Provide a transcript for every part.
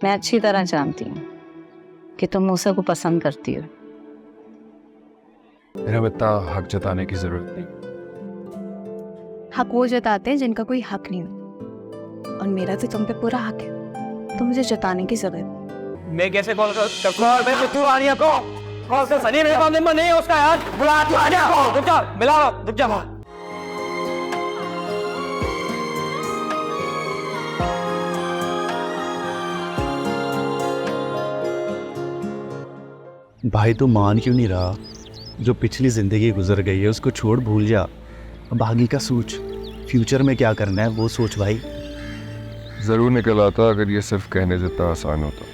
मैं अच्छी तरह जानती हूँ कि तुम मूसा को पसंद करती हो। मेरा इतना हक जताने की जरूरत नहीं। हक वो जताते हैं जिनका कोई हक नहीं होता, और मेरा तो तुम पे पूरा हक है, तो मुझे जताने की जरूरत। मैं कैसे कॉल कर मैं तू आनिया को कॉल कर सनी मेरे पास नंबर नहीं है उसका यार, बुला तू आनिया को, रुक जा मिला रुक जा। भाई तू मान क्यों नहीं रहा? जो पिछली जिंदगी गुजर गई है उसको छोड़, भूल जा। अब आगे का सोच, फ्यूचर में क्या करना है वो सोच भाई। जरूर निकल आता अगर ये सिर्फ कहने जितना आसान होता।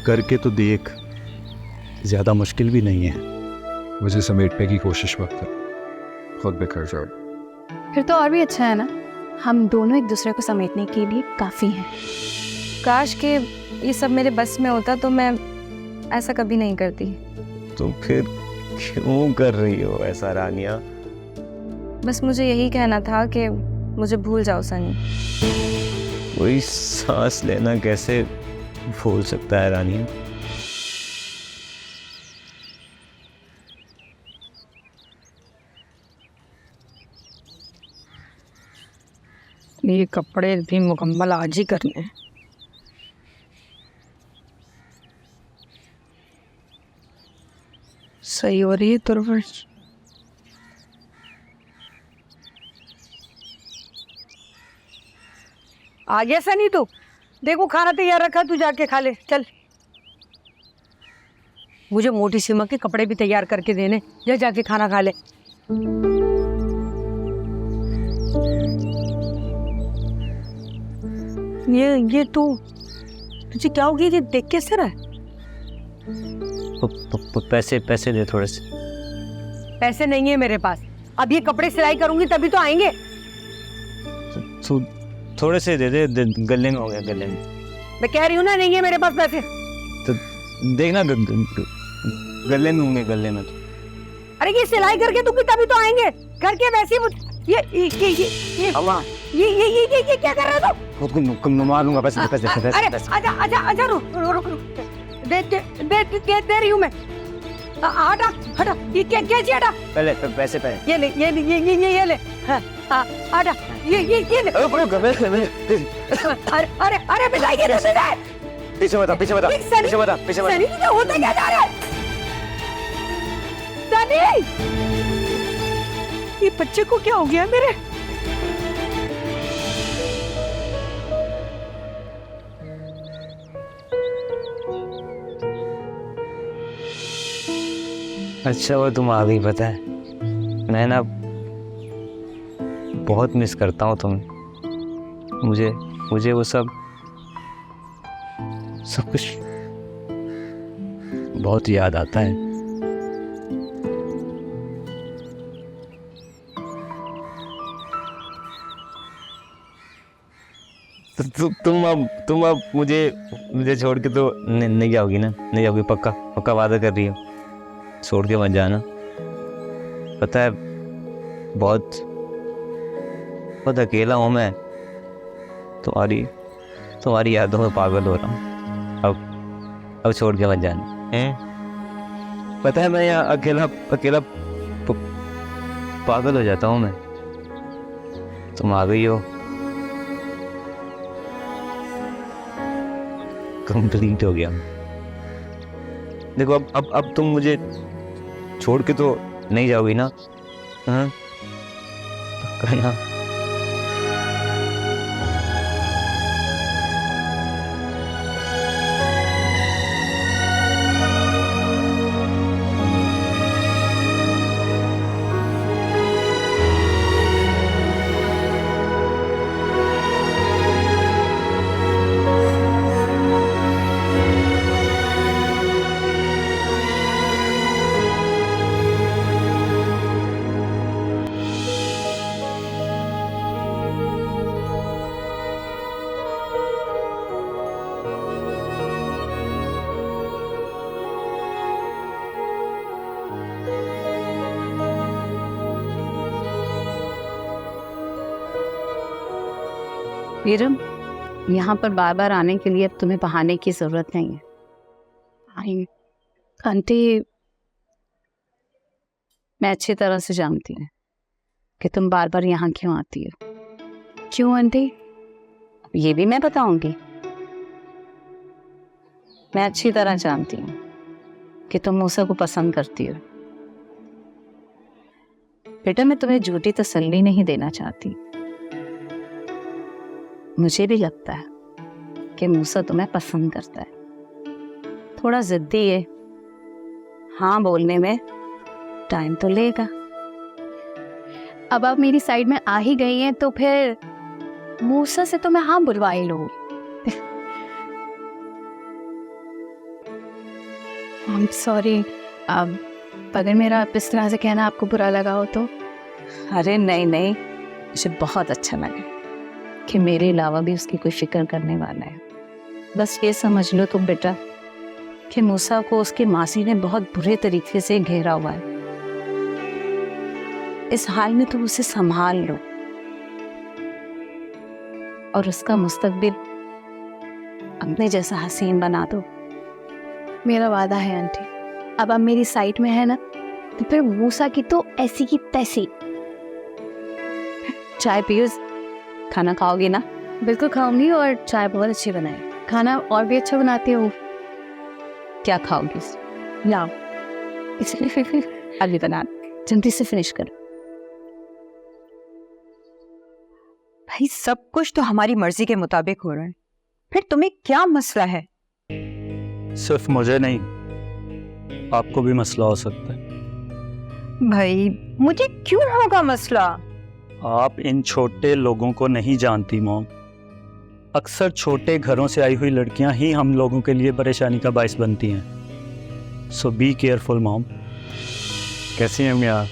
करके तो देख, ज्यादा मुश्किल भी नहीं है। मुझे समेटने की कोशिश मत कर, खुद बिखर जाओ। फिर तो और भी अच्छा है ना, हम दोनों एक दूसरे को समेटने के लिए काफी हैं। काश के ये सब मेरे बस में होता तो मैं ऐसा कभी नहीं करती। तुम फिर क्यों कर रही हो ऐसा रानिया? बस मुझे यही कहना था कि मुझे भूल जाओ सनी। कोई सांस लेना कैसे भूल सकता है रानिया? ये कपड़े भी मुकम्मल आज ही करने हैं। सही हो रही है तुरवश। आ गया सनी तू? देखो खाना तैयार रखा, तू जाके खा ले चल। मुझे मोटी सिमक के कपड़े भी तैयार करके देने, जा जाके खाना खा ले। ये तू, तुझे क्या हो गया? ये देख कैसे रहा है? पैसे दे थोड़े से। पैसे नहीं है मेरे पास, अब ये कपड़े सिलाई करूंगी तभी तो आएंगे। तो थोड़े से दे दे, गले में हो गया गले में। मैं कह रही हूँ ना, नहीं है मेरे पास पैसे। तो देखना गले में होंगे, गले में। अरे ये सिलाई करके दूंगी तभी तो आएंगे, करके वैसे ही ये क्या कर रहे हो तुम? खुद को मार दूंगा। पैसे अरे आजा रुक दे रही हूँ मैं। हटा ये क्या हटा। पहले पैसे पहले ये ले हटा ये ले। अरे मिलाई के दे। पीछे बता। सनी तुझे होता क्या जा रहा है? सनी, ये बच्चे को क्या हो गया मेरे? अच्छा वो तुम आ गई, पता है मैं ना बहुत मिस करता हूँ तुम्हें। मुझे वो सब कुछ बहुत याद आता है। तुम अब मुझे छोड़ के तो नहीं जाओगी ना? नहीं जाओगी? पक्का वादा कर रही हो? छोड़ के मत जाना। पता है बहुत अकेला हूँ मैं, तुम्हारी यादों में पागल हो रहा हूँ। अब छोड़ के मत जाना हैं? पता है मैं यहाँ अकेला पागल हो जाता हूँ मैं। तुम आ गई हो, कंप्लीट हो गया। देखो अब तुम मुझे छोड़ के तो नहीं जाओगी ना? हाँ पक्का ना? वीरम, यहाँ पर बार बार आने के लिए अब तुम्हें बहाने की ज़रूरत नहीं है। आएंगे। आंटी, मैं अच्छी तरह से जानती हूँ कि तुम बार बार यहाँ क्यों आती हो। क्यों आंटी? ये भी मैं बताऊंगी। मैं अच्छी तरह जानती हूँ कि तुम मूसा को पसंद करती हो। बेटा, मैं तुम्हें झूठी तसल्ली नहीं देना चाहती। मुझे भी लगता है कि मूसा तुम्हें पसंद करता है। थोड़ा जिद्दी है, हाँ बोलने में टाइम तो लेगा। अब आप मेरी साइड में आ ही गई हैं तो फिर मूसा से तो मैं हाँ बुलवा ही लूंगी। I'm sorry, अब अगर मेरा इस तरह से कहना आपको बुरा लगा हो तो। अरे नहीं नहीं, मुझे बहुत अच्छा लगा कि मेरे अलावा भी उसकी कोई फिक्र करने वाला है। बस ये समझ लो तुम बेटा कि मूसा को उसकी मासी ने बहुत बुरे तरीके से घेरा हुआ है। इस हाल में तुम उसे संभाल लो और उसका मुस्तकबिल अपने जैसा हसीन बना दो। मेरा वादा है आंटी, अब आप मेरी साइड में है ना, तो फिर मूसा की तो ऐसी की तैसी। चाय पियो, खाना खाओगी ना? बिल्कुल खाऊंगी, और चाय बहुत अच्छी बनाई। खाना और भी अच्छा बनाती हूँ। क्या खाओगी? लाओ अभी बना, जल्दी से फिनिश करो। भाई सब कुछ तो हमारी मर्जी के मुताबिक हो रहा है, फिर तुम्हें क्या मसला है? सिर्फ मुझे नहीं, आपको भी मसला हो सकता है। भाई मुझे क्यों होगा मसला? आप इन छोटे लोगों को नहीं जानती मॉम। अक्सर छोटे घरों से आई हुई लड़कियां ही हम लोगों के लिए परेशानी का बायस बनती हैं। सो बी केयरफुल मॉम। कैसी हैं यार?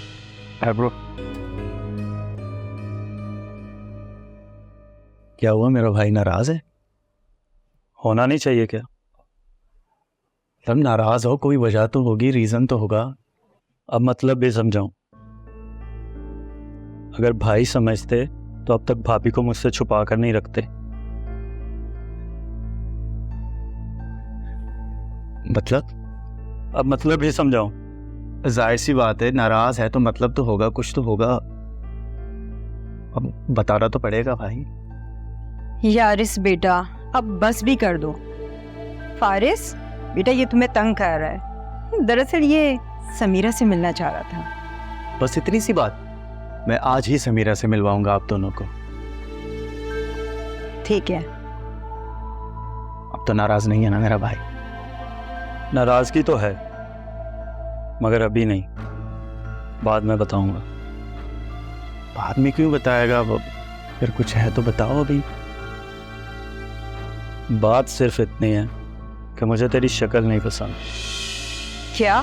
ब्रो, क्या हुआ, मेरा भाई नाराज है? होना नहीं चाहिए क्या? तब नाराज हो, कोई वजह तो होगी, रीजन तो होगा। अब मतलब भी समझाऊं, अगर भाई समझते तो अब तक भाभी को मुझसे छुपा कर नहीं रखते। अब मतलब भी समझाऊं। जाहिर सी बात है, नाराज है तो मतलब तो होगा, कुछ तो होगा। अब बताना तो पड़ेगा भाई। यारिस बेटा, अब बस भी कर दो। फारिस बेटा, ये तुम्हें तंग कर रहा है। दरअसल ये समीरा से मिलना चाह रहा था। बस इतनी सी बात? मैं आज ही समीरा से मिलवाऊंगा आप दोनों को। ठीक है। अब तो नाराज नहीं है ना मेरा भाई? नाराजगी तो है, मगर अभी नहीं, बाद में बताऊंगा। बाद में क्यों बताएगा? अब फिर कुछ है तो बताओ अभी। बात सिर्फ इतनी है कि मुझे तेरी शक्ल नहीं पसंद। क्या?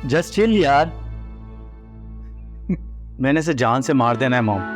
जस्ट चिल यार। मैंने इसे जान से मार देना है मॉम।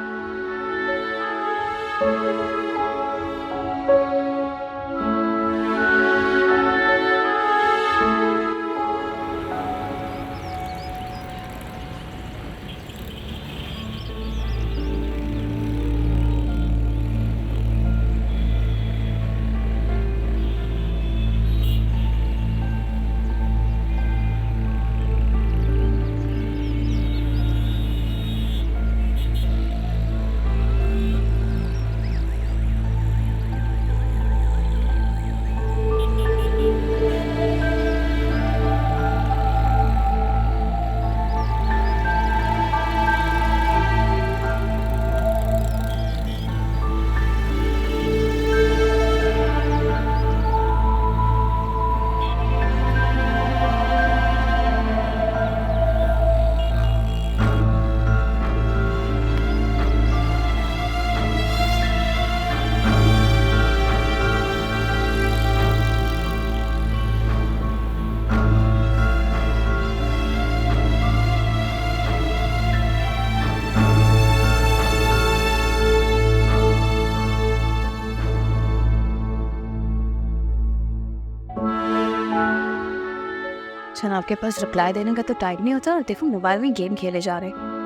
अच्छा, आपके पास रिप्लाई देने का तो टाइम नहीं होता, और देखो मोबाइल में गेम खेले जा रहे हैं।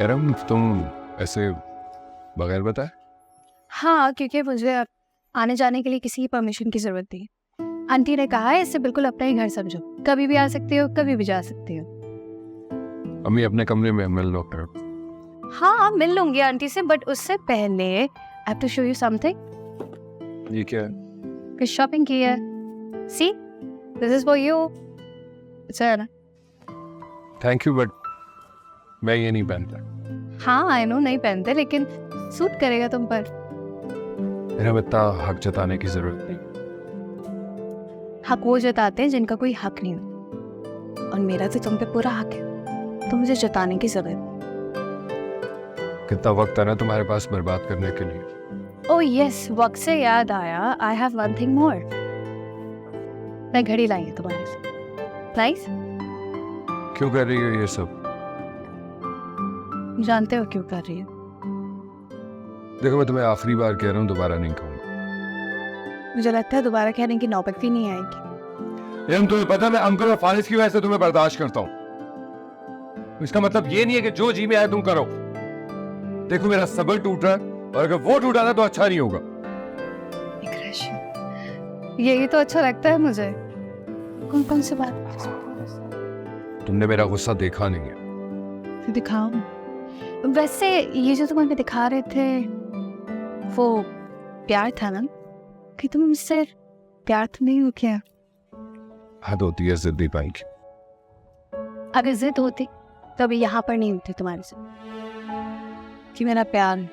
एरम तुम ऐसे बगैर बताए? हाँ, क्योंकि मुझे अब आने जाने के लिए किसी की परमिशन की ज़रूरत नहीं है। आंटी ने कहा है इसे बिल्कुल अपना ही घर समझो, कभी भी आ सकते हो, कभी भी जा सकते हो। अम्मी अपने कमरे में मिल लो कर। हाँ, मिल लूंगी आंटी से, बट उससे पहले I have to show you something. ये क्या है? कुछ शॉपिंग की है। See, this is for you. अच्छा है ना? थैंक यू, बट मैं ये नहीं पहनता। हाँ, आई नो नहीं पहनते, लेकिन सूट करेगा तुम पर। मेरा इतना हक जताने की जरूरत नहीं। हक वो जताते हैं जिनका कोई हक नहीं होता, और मेरा तो तुम पे पूरा हक है, तो मुझे जताने की जरूरत है। कितना वक्त है ना तुम्हारे पास बर्बाद करने के लिए। ओह यस, वक्त से याद आया, I have one thing more. मैं घड़ी लाई हूँ तुम्हारे से। नाइस? क्यों कर रही हो ये सब? जानते हो क्यों कर रही हूँ? देखो मैं तुम्हें आखिरी बार कह रहा हूँ, दोबारा नहीं कहूँगा। मुझे लगता है दोबारा कहने की नौबत भी नहीं आएगी। एरम तुम्हें पता है मैं अंकल और फारिस की वजह से तुम्हें बर्दाश्त करता हूँ। इसका मतलब ये नहीं है कि जो जी में आए तुम करो। देखो मेरा सब्र टूट रहा है, और अगर वो टूटा ना तो अच्छा नहीं होगा। यही तो अच्छा लगता है मुझे। कौन कौन सी बात? तुमने मेरा गुस्सा देखा नहीं है। दिखाओ। वैसे ये जो तुम हमें दिखा रहे थे वो प्यार था ना? कि तुम मुझसे प्यार तो नहीं हो क्या? हद होती है जिद्दी पाई की। अगर जिद होती तो अभी यहाँ पर नहीं होते तुम्हारे से। कि मेरा प्यार,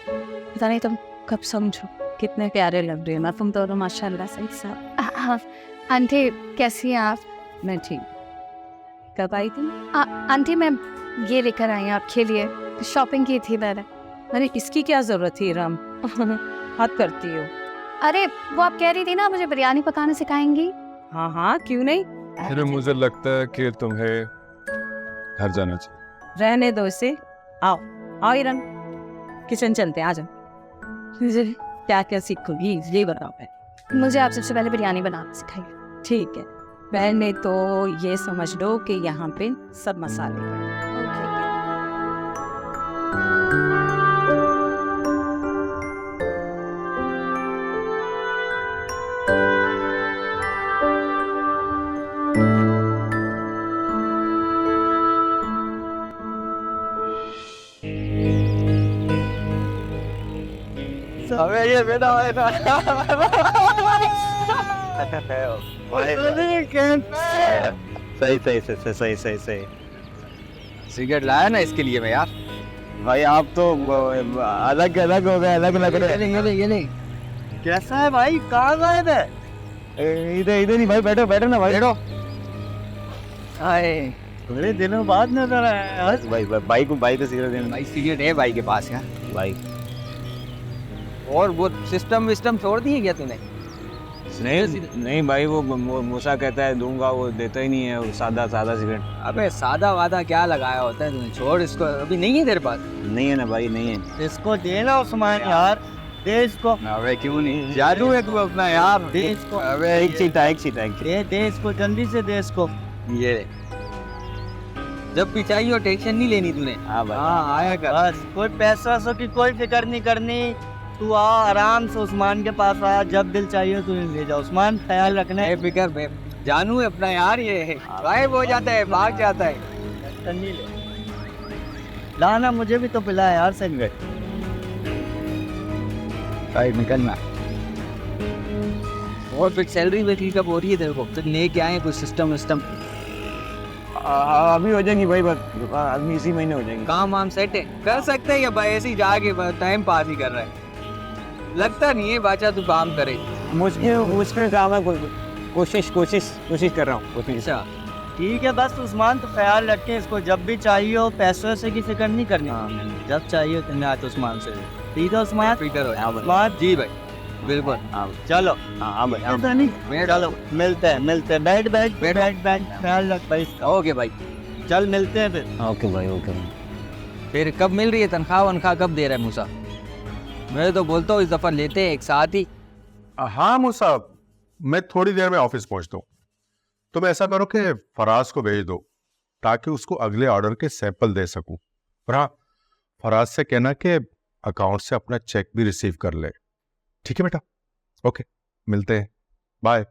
पता नहीं तुम कब समझो। कितने प्यारे लग रहे हो ना तुम दोनों, माशाल्लाह से सब। आंटी कैसी हैं आप? मैं ठीक। कब आई तुम? आंटी मैं ये लेकर आई हूँ आपके लिए, शॉपिंग की थी मैंने। अरे इसकी क्या जरूरत थी राम? हद करती हो। अरे वो आप कह रही थी ना मुझे बिरयानी पकाना सिखाएंगी। हाँ हाँ, क्यों नहीं। अरे मुझे लगता है कि तुम्हें घर जाना चाहिए। रहने दो इसे। आओ आओ इरम, किचन चलते हैं, आ जाओ। क्या क्या सीखोगी ये बताओ पहले। मुझे आप सबसे पहले बिरयानी बनाना सिखाइए। ठीक है, पहले तो ये समझ लो कि यहाँ पे सब मसाले पड़े। अबे ये बेटा सही। सिगरेट लाया ना इसके लिए मैं यार। भाई आप तो अलग अलग हो गए, अलग अलग। ये नहीं कैसा है भाई, कहाँ गायब है? इधर नहीं भाई, बैठो बैठो ना भाई, बैठो। आए बड़े दिनों बाद नजर आया यार। भाई को सिगरेट देना। भाई सिगरेट है भाई के पास यार। भाई और वो सिस्टम विस्टम छोड़ दिए क्या तूने? नहीं भाई, वो मूसा कहता है दूंगा, वो देता ही नहीं है, वो सादा सिगरेट। अबे सादा वादा क्या लगाया होता है तूने? छोड़ इसको, अभी नहीं है तेरे पास? नहीं है ना भाई, नहीं है। इसको देना उस्मान यार, दे इसको। अबे क्यों नहीं, जादू है तू अपना यार, दे इसको। अबे एक चीता दे इसको, जल्दी से दे इसको। ये जब भी चाहिए टेंशन नहीं लेनी तूने। हाँ भाई, हाँ आया कर। बस कोई पैसा की कोई फिक्र नहीं करनी। तू आ आराम से उस्मान के पास आ, जब दिल चाहिए तू ले जा। उस्मान ख्याल रखना है। फिक्र जानू है अपना यार, ये गायब हो जाता है, भाग जाता है। लाना मुझे भी तो पिला यार सिगरेट। भाई निकलना। और फिर सैलरी वेलरी कब हो रही है तेरे को? तो लेके आए कुछ सिस्टम विस्टम? अभी हो जाएंगी भाई, बस अभी इसी महीने हो जाएंगे। काम वाम सेट है, कर सकते हैं या भाई ऐसे ही जाके टाइम पास ही कर रहा है? लगता नहीं है बाचा तू काम करे। मुश्किल काम है, कोशिश कर रहा हूँ। अच्छा ठीक है, बस उस्मान तो ख्याल रखे इसको, जब भी चाहिए हो पैसों से की फिक्र नहीं करनी। जब चाहिए तुम्हें आज उस्मान से। ठीक है उस्मान, फिक्र हो उस्मान जी भाई, बिल्कुल। चलो हाँ भाई, चलो मिलते हैं। बैठ ख्याल रख भाई। ओके भाई, चल मिलते हैं फिर। ओके भाई। फिर कब मिल रही है तनख्वाह वनख्वाह, कब दे रहा है मूसा? मैं तो बोलता हूँ इस दफा लेते हैं एक साथ ही। हाँ मूसा, मैं थोड़ी देर में ऑफिस पहुंचता हूँ। तुम ऐसा करो कि फराज को भेज दो ताकि उसको अगले ऑर्डर के सैंपल दे सकूं। और हाँ, फराज से कहना कि अकाउंट से अपना चेक भी रिसीव कर ले। ठीक है बेटा? ओके, मिलते हैं, बाय।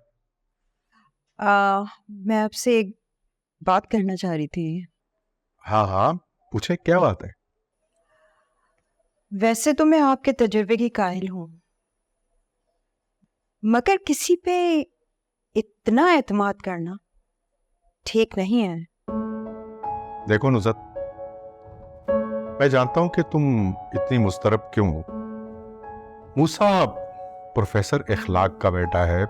मैं आपसे एक बात करना चाह रही थी। हाँ हाँ, पूछे, क्या बात है? वैसे तो मैं आपके तजुर्बे की कायल हूं, मगर किसी पे इतना एतमाद करना ठीक नहीं है। देखो नुसरत, मैं जानता हूं कि तुम इतनी मुस्तरब क्यों हो। मूसा प्रोफेसर इखलाक का बेटा है,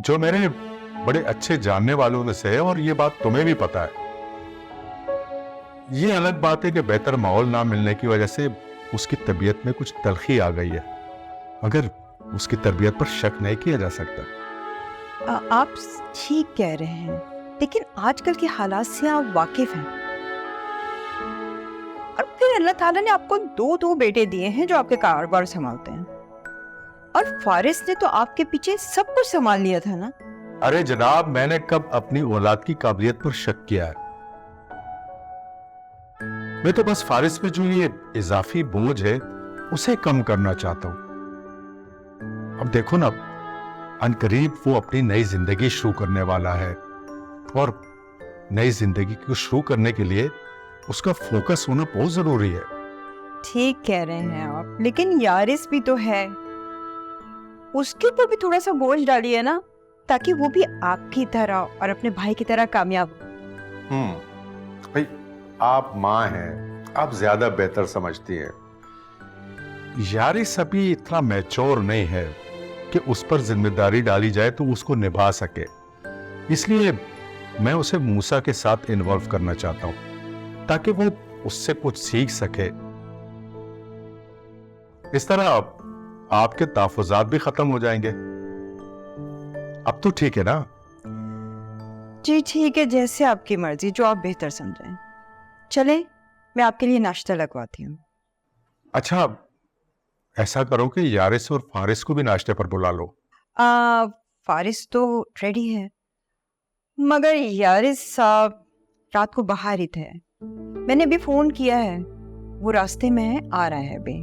जो मेरे बड़े अच्छे जानने वालों में से है, और ये बात तुम्हें भी पता है। ये अलग बात है कि बेहतर माहौल ना मिलने की वजह से उसकी तबीयत में कुछ तलखी आ गई है, मगर उसकी तरबियत पर शक नहीं किया जा सकता। आप ठीक कह रहे हैं, लेकिन आजकल के हालात से आप वाकिफ हैं। और फिर अल्लाह ताला ने आपको दो बेटे दिए हैं जो आपके कारोबार संभालते हैं, और फारिस ने तो आपके पीछे सब कुछ संभाल लिया था ना। अरे जनाब, मैंने कब अपनी औलाद की काबिलियत पर शक किया है? मैं तो बस फारिस में जो ये इजाफी बोझ है उसे कम करना चाहता हूं। अब देखो ना, अनकरीब वो अपनी नई जिंदगी शुरू करने वाला है, और नई जिंदगी को शुरू करने के लिए उसका फोकस होना बहुत जरूरी है। ठीक कह रहे हैं आप, लेकिन यारिस भी तो है, उसके ऊपर भी थोड़ा सा बोझ डालिए ना, ताकि वो भी आपकी तरह और अपने भाई की तरह कामयाब हो। भाई, आप माँ हैं, आप ज्यादा बेहतर समझती हैं। यारिस अभी इतना मैच्योर नहीं है कि उस पर जिम्मेदारी डाली जाए तो उसको निभा सके, इसलिए मैं उसे मूसा के साथ इन्वॉल्व करना चाहता हूं, ताकि वो उससे कुछ सीख सके। इस तरह आपके ताफुजात भी खत्म हो जाएंगे। अब तो ठीक है ना? जी ठीक है, जैसे आपकी मर्जी, जो आप बेहतर समझें। चले, मैं आपके लिए नाश्ता लगवाती हूँ। अच्छा, ऐसा करो कि यारिस और फारिस को भी नाश्ते पर बुला लो। फारिस तो रेडी है, मगर यारिस साहब रात को बाहर ही थे। मैंने अभी फोन किया है, वो रास्ते में है, आ रहा है अभी।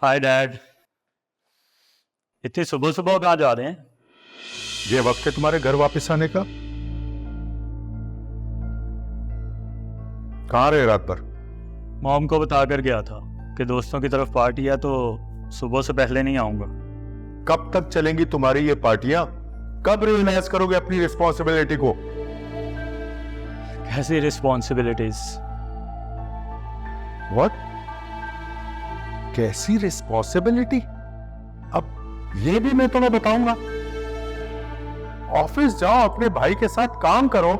हाय डैड, इतनी सुबह सुबह कहाँ जा रहे हैं? ये वक्त है तुम्हारे घर वापस आने का? कहाँ रहे रात भर? मॉम को बता कर गया था कि दोस्तों की तरफ पार्टी है, तो सुबह से पहले नहीं आऊंगा। कब तक चलेंगी तुम्हारी ये पार्टियां? कब रियलाइज करोगे अपनी रिस्पॉन्सिबिलिटी को? कैसी रिस्पॉन्सिबिलिटीज? व्हाट? कैसी रिस्पॉन्सिबिलिटी? अब ये भी मैं तुम्हें बताऊंगा। ऑफिस जाओ, अपने भाई के साथ काम करो।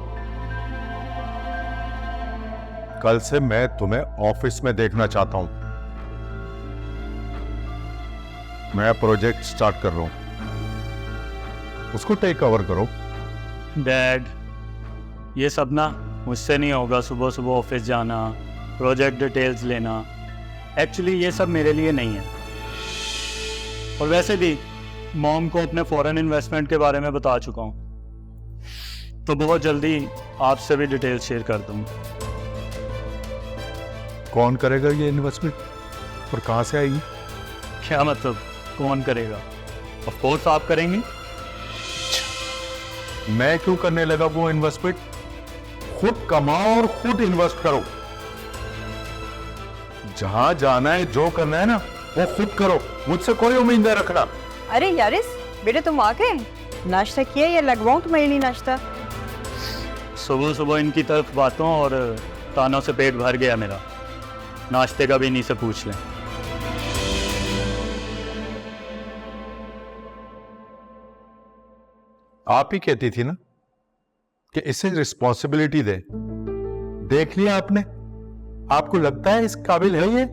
कल से मैं तुम्हें ऑफिस में देखना चाहता हूं। मैं प्रोजेक्ट स्टार्ट कर रहा हूं, उसको टेक ओवर करो। डैड, ये सब ना मुझसे नहीं होगा। सुबह सुबह ऑफिस जाना, प्रोजेक्ट डिटेल्स लेना, एक्चुअली ये सब मेरे लिए नहीं है। और वैसे भी मॉम को अपने फॉरेन इन्वेस्टमेंट के बारे में बता चुका हूँ, तो बहुत जल्दी आपसे भी डिटेल्स शेयर कर दूँगा। कौन करेगा ये इन्वेस्टमेंट और कहां से आएगी? क्या मतलब कौन करेगा? ऑफ कोर्स आप करेंगे। मैं क्यों करने लगा वो इन्वेस्टमेंट? खुद कमाओ और खुद इन्वेस्ट करो। जहां जाना है, जो करना है ना, वो खुद करो, मुझसे कोई उम्मीद नहीं रखना। अरे यारिस बेटे, तुम आ गए? नाश्ता किया या लगवाऊं तुम्हारे लिए नाश्ता? सुबह सुबह इनकी तरफ बातों और तानों से पेट भर गया मेरा। नाश्ते का भी इन्हीं से पूछ लें। आप ही कहती थी ना कि इसे रिस्पॉन्सिबिलिटी दे। देख लिया आपने? आपको लगता है इस काबिल है ये?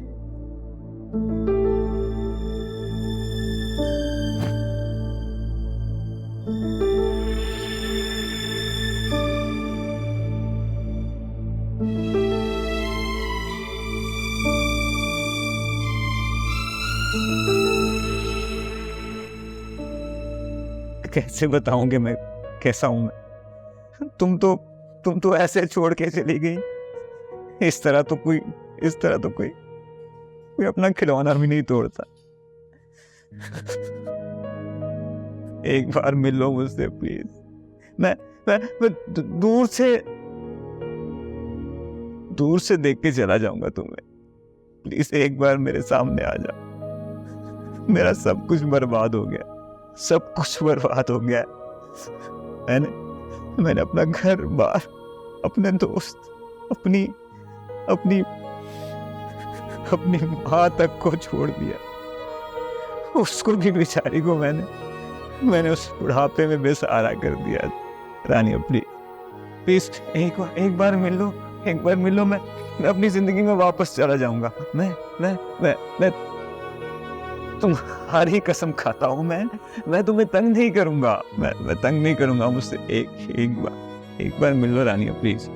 कैसे बताऊं कि मैं कैसा हूं मैं। तुम तो ऐसे छोड़ के चली गई। इस तरह तो कोई अपना खिलौना भी नहीं तोड़ता। एक बार मिल लो मुझसे प्लीज। मैं दूर से देख के चला जाऊंगा तुम्हें। प्लीज एक बार मेरे सामने आ जाओ। मेरा सब कुछ बर्बाद हो गया, सब कुछ बर्बाद हो गया। मैंने अपना घर बार, अपने दोस्त, अपनी माँ तक को छोड़ दिया। उसको भी बेचारी को मैंने उस बुढ़ापे में बेसहारा कर दिया। रानी प्लीज एक बार मिल लो। मैं अपनी जिंदगी में वापस चला जाऊंगा। मैं तुम्हारी कसम खाता हूं, मैं तुम्हें तंग नहीं करूंगा। मैं तंग नहीं करूंगा। मुझसे एक बार मिल लो रानी, प्लीज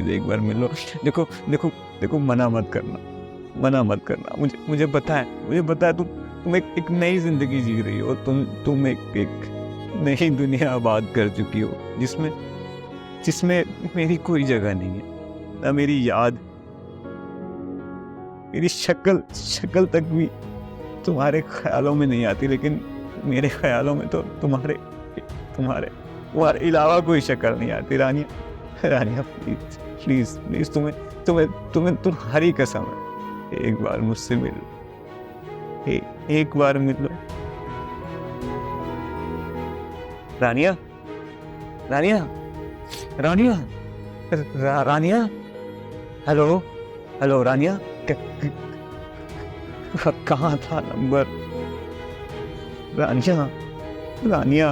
एक बार मिल लो। देखो मना मत करना। मुझे पता है तुम एक नई जिंदगी जी रही हो। तुम एक नई दुनिया आबाद कर चुकी हो, जिसमें मेरी कोई जगह नहीं है। ना मेरी याद, मेरी शक्ल तक भी तुम्हारे ख्यालों में नहीं आती। लेकिन मेरे ख्यालों में तो तुम्हारे अलावा कोई शक्ल नहीं आती। रानिया प्लीज तुम्हारी कसम है, एक बार मुझसे मिल लो। एक बार मिल लो। रानिया हेलो रानिया। कहाँ था नंबर? रानिया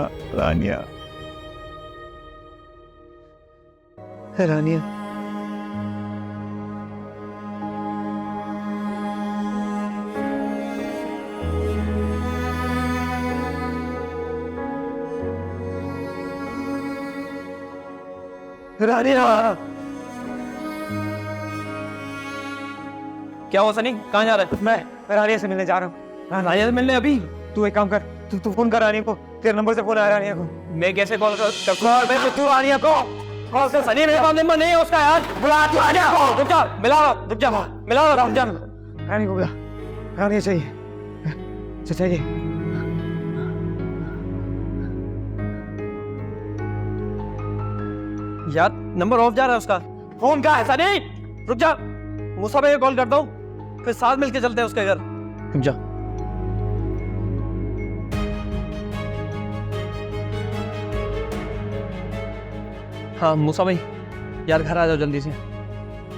क्या हुआ सनी, कहाँ जा रहा है? मैं रानिया से मिलने जा रहा हूँ। रानिया से मिलने अभी? तू एक काम कर, तू फोन कर रानिया को। तेरे नंबर से फोन आया रानिया को। मैं कैसे कॉल कर? तू रानिया को कॉल कर। सनी मेरे पास नंबर नहीं है उसका यार। बुला तू रानिया को। रुक जा, मिला रुक जा। रानी को बुला। रानिया चाहिए। यार नंबर ऑफ जा रहा है उसका। फोन कहाँ है सनी? रुक जा, मूसा भाई को कॉल करता हूँ, फिर साथ मिलके चलते हैं उसके घर। रुक जा। हाँ मूसा भाई, यार घर आ जाओ जल्दी से,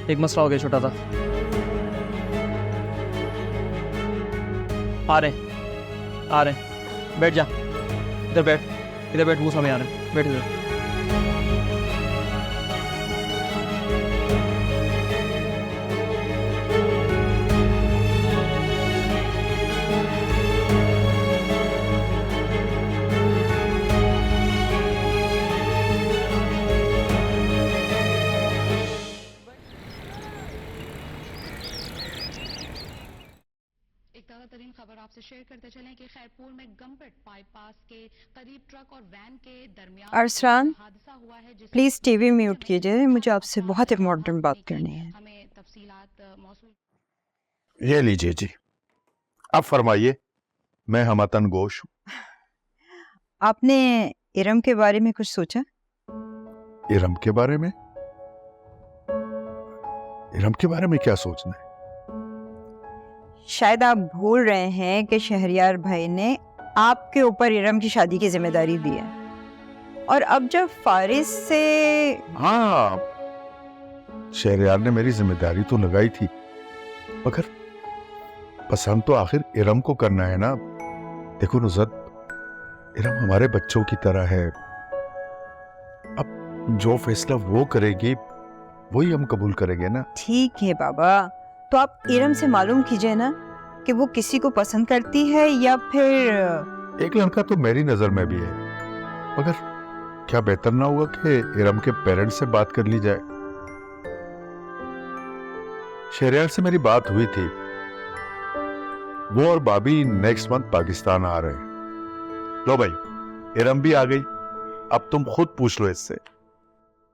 एक मसला हो गया छोटा सा। आ रहे बैठ जा। इधर बैठ मूसा भाई आ रहे हैं, बैठ इधर। तरीन खबर आपसे शेयर करते चलें कि खैरपुर में गंपेट बाईपास के करीब ट्रक और वैन के दरमियान अरसलान, हादसा हुआ है, जिसमें प्लीज टीवी म्यूट कीजिए, मुझे आपसे बहुत इंपॉर्टेंट बात करनी है। हमें तफसीलात मौसूल। ये लीजिए जी, अब फरमाइए। मैं हमतन गोश हूँ। आपने इरम के बारे में कुछ सोचा? इरम के बारे में? इरम के बारे में क्या सोचना है? शायद आप भूल रहे हैं कि शहरियार भाई ने आपके ऊपर इरम की शादी की जिम्मेदारी दी है, और अब जब फारिस से... हाँ, शहरियार ने मेरी जिम्मेदारी तो लगाई थी, मगर पसंद तो आखिर इरम को करना है ना। देखो नुज़रत, इरम हमारे बच्चों की तरह है। अब जो फैसला वो करेगी वही हम कबूल करेंगे ना। ठीक है बाबा, तो आप इरम से मालूम कीजिए ना कि वो किसी को पसंद करती है या फिर... एक लड़का तो मेरी नजर में भी है, मगर क्या बेहतर ना हुआ कि इरम के पेरेंट्स से बात कर ली जाए? शहरियार से मेरी बात हुई थी, वो और भाभी नेक्स्ट मंथ पाकिस्तान आ रहे हैं। लो भाई, इरम भी आ गई, अब तुम खुद पूछ लो इससे।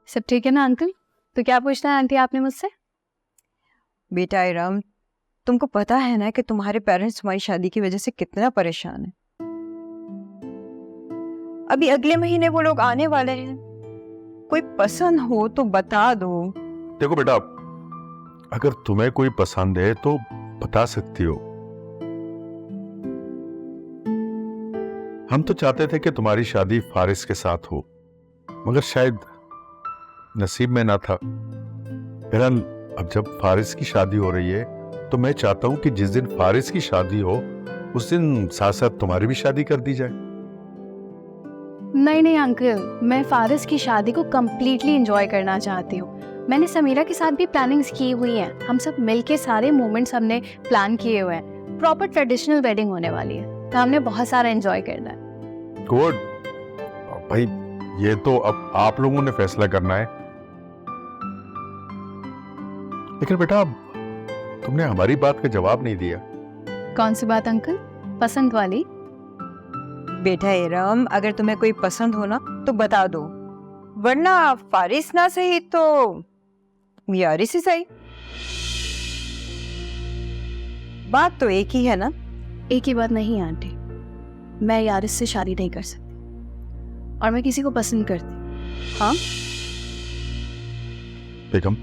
सब ठीक है ना अंकल? तो क्या पूछना है आंटी आपने मुझसे? बेटा इरम, तुमको पता है ना कि तुम्हारे पेरेंट्स तुम्हारी शादी की वजह से कितना परेशान है। अभी अगले महीने वो लोग आने वाले हैं, कोई पसंद हो तो बता दो। देखो बेटा, अगर तुम्हें कोई पसंद है तो बता सकती हो। हम तो चाहते थे कि तुम्हारी शादी फारिस के साथ हो, मगर शायद नसीब में ना था। बहरहाल अब जब फारिस की शादी हो रही है तो मैं चाहता हूं कि जिस दिन फारिस की शादी हो उस दिन साथ साथ तुम्हारी भी शादी कर दी जाए। नहीं नहीं अंकल, मैं फारिस की शादी को कम्प्लीटली एंजॉय करना चाहती हूँ। मैंने समीरा के साथ भी प्लानिंग्स की हुई हैं। हम सब मिलके सारे मोमेंट्स हमने प्लान किए हुए हैं। प्रॉपर ट्रेडिशनल वेडिंग होने वाली है, तो हमने बहुत सारा एंजॉय करना है। गुड भाई, ये तो अब आप लोगों ने फैसला करना है। लेकिन बेटा, तुमने हमारी बात का जवाब नहीं दिया। कौन सी बात अंकल? पसंद वाली? बेटा इरम, अगर तुम्हें कोई पसंद हो ना तो बता दो, वरना फारिस ना सही तो यारिस ही सही। बात तो एक ही है ना? एक ही बात नहीं आंटी, मैं यारिस से शादी नहीं कर सकती और मैं किसी को पसंद करती। हाँ बेगम,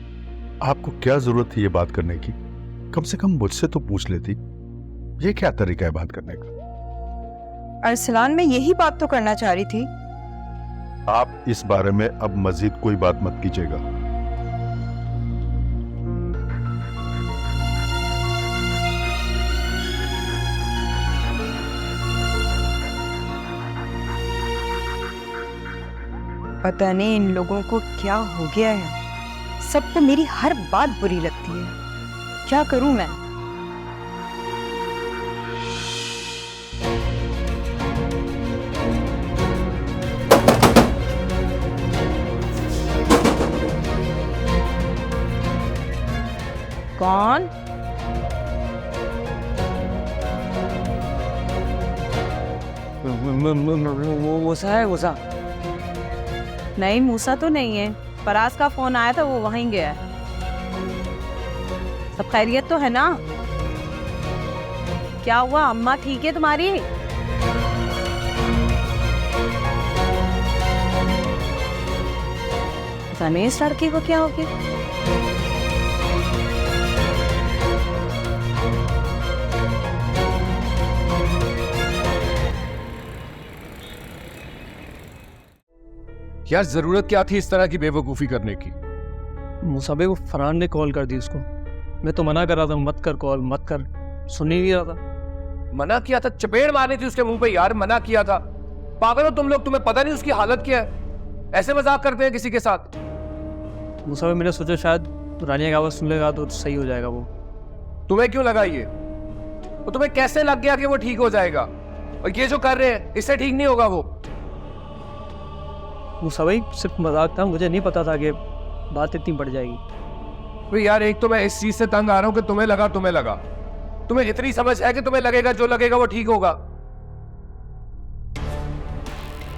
आपको क्या जरूरत थी ये बात करने की? कम से कम मुझसे तो पूछ लेती। ये क्या तरीका है बात करने का? अरसलान, मैं यही बात तो करना चाह रही थी। आप इस बारे में अब मजीद कोई बात मत कीजिएगा। पता नहीं इन लोगों को क्या हो गया है, सबको मेरी हर बात बुरी लगती है। क्या करूं मैं? कौन? मूसा है, मूसा। नहीं, मूसा तो नहीं है। फराज का फोन आया था, वो वहीं गया है। सब खैरियत तो है ना? क्या हुआ, अम्मा ठीक है तुम्हारी? पता नहीं इस लड़की को क्या हो गया। यार जरूरत क्या थी इस तरह की बेवकूफी करने की? मूसा भाई, वो फरहान ने कॉल कर दी उसको। मैं तो मना कर रहा था, मत कर कॉल, मत कर। सुन ही नहीं रहा था। मना किया था? चपेड़ मारनी थी उसके मुंह पे यार, मना किया था। पागल हो तुम लोग, तुम्हें पता नहीं उसकी हालत क्या है? ऐसे मजाक करते हैं किसी के साथ? मूसा भाई, मैंने सोचा शायद रानिया की आवाज सुन लेगा तो सही हो जाएगा वो। तुम्हें क्यों लगा ये? वो तुम्हें कैसे लग गया कि वो ठीक हो जाएगा? और ये जो कर रहे हैं इससे ठीक नहीं होगा वो। मूसा भाई, सिर्फ मजाक था, मुझे नहीं पता था कि बात इतनी बढ़ जाएगी। भाई यार, एक तो मैं इस चीज से तंग आ रहा हूं कि तुम्हें लगा। तुम्हें इतनी समझ है कि तुम्हें लगेगा जो लगेगा वो ठीक होगा।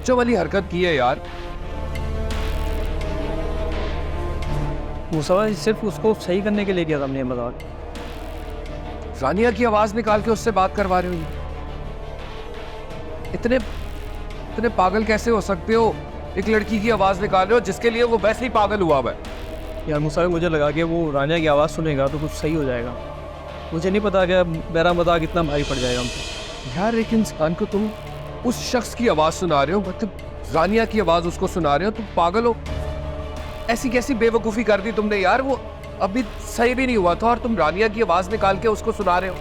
जो वाली हरकत की है यार। मूसा भाई, सिर्फ उसको सही करने के लिए किया था हमने मजाक। रानिया की आवाज निकाल के उससे बात करवा रहे हो? इतने पागल कैसे हो सकते हो? एक लड़की की आवाज निकाल रहे हो जिसके लिए वो वैसे ही पागल हुआ है। यार मूसा भाई, मुझे लगा कि वो रानिया की आवाज़ सुनेगा तो कुछ सही हो जाएगा। मुझे नहीं पता कि मेरा मजाक इतना भारी पड़ जाएगा हमको। यार एक इंसान को तुम उस शख्स की आवाज सुना रहे हो, मतलब रानिया की आवाज उसको सुना रहे हो, तुम पागल हो? ऐसी कैसी बेवकूफ़ी कर दी तुमने यार? वो अभी सही भी नहीं हुआ था और तुम रानिया की आवाज निकाल के उसको सुना रहे हो।